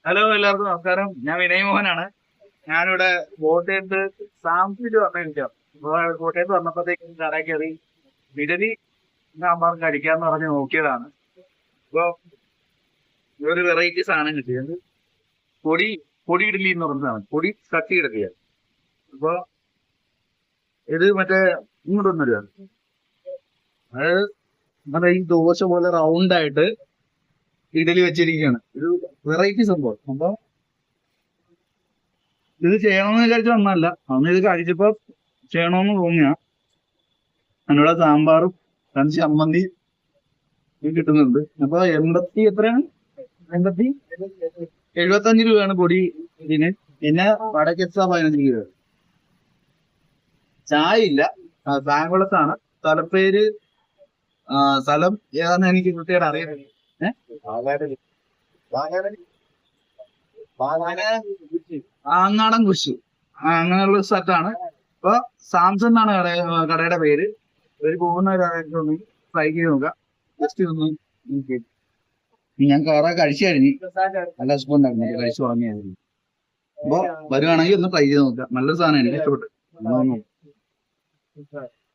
Hello, എല്ലാവർക്കും നമസ്കാരം. ഞാൻ വിനയ് മോഹനാണ്. ഞാനിവിടെ കോട്ടയത്ത് സാംസിൽ വന്നിരിക്കാം. അപ്പൊ കോട്ടയത്ത് വന്നപ്പോഴത്തേക്കും കട കയറി ഇഡലി സാമ്പാർ കഴിക്കാന്ന് പറഞ്ഞ് നോക്കിയതാണ്. അപ്പൊ ഒരു വെറൈറ്റി സാധനം കിട്ടിയത് പൊടി പൊടി ഇഡലി എന്ന് പറഞ്ഞതാണ്. പൊടി തട്ടി ഇഡലിയാണ്. അപ്പൊ ഇത് മറ്റേ ഇങ്ങോട്ടൊന്നും വരിക, അതായത് നമ്മുടെ ഈ ദോശ പോലെ റൗണ്ട് ആയിട്ട് ഇഡലി വെച്ചിരിക്കുകയാണ്. ഒരു വെറൈറ്റി സംഭവം. അപ്പൊ ഇത് ചെയ്യണമെന്ന് വിചാരിച്ചു വന്നല്ല, അന്ന് ഇത് കഴിച്ചപ്പോ ചെയ്യണമെന്ന് തോന്നിയ അതിനുള്ള സാമ്പാറും രണ്ട് ചമ്മന്തി കിട്ടുന്നുണ്ട്. അപ്പൊ എത്രയാണ്? 75 രൂപയാണ് പൊടി ഇതിന്. പിന്നെ വടക്ക് എക്സ്ട്രാ 15 രൂപ. ചായ ഇല്ല, ബാങ്കുളത്താണ് സ്ഥലപ്പേര്. സ്ഥലം ഏതാന്ന് എനിക്ക് കൃത്യമായിട്ട് അറിയാം. അങ്ങാടൻ കുശു, അങ്ങനെയുള്ള സ്ഥലത്താണ്. ഇപ്പൊ സാംസൺ എന്നാണ് കടയുടെ പേര്. ഒരു പോകുന്നവരാണെങ്കിൽ ട്രൈ ചെയ്ത് നോക്കാം. ജസ്റ്റ് ഒന്ന് നോക്കി. ഞാൻ കുറെ കഴിച്ചു കഴിഞ്ഞു, നല്ല ഹസ്ബൻഡായിരുന്നു, കഴിച്ചു തുടങ്ങിയായിരുന്നു. അപ്പൊ വരുവാണെങ്കിൽ ഒന്ന് ട്രൈ ചെയ്ത് നോക്കാം. നല്ലൊരു സാധനം, എനിക്ക് ഇഷ്ടപ്പെട്ടു.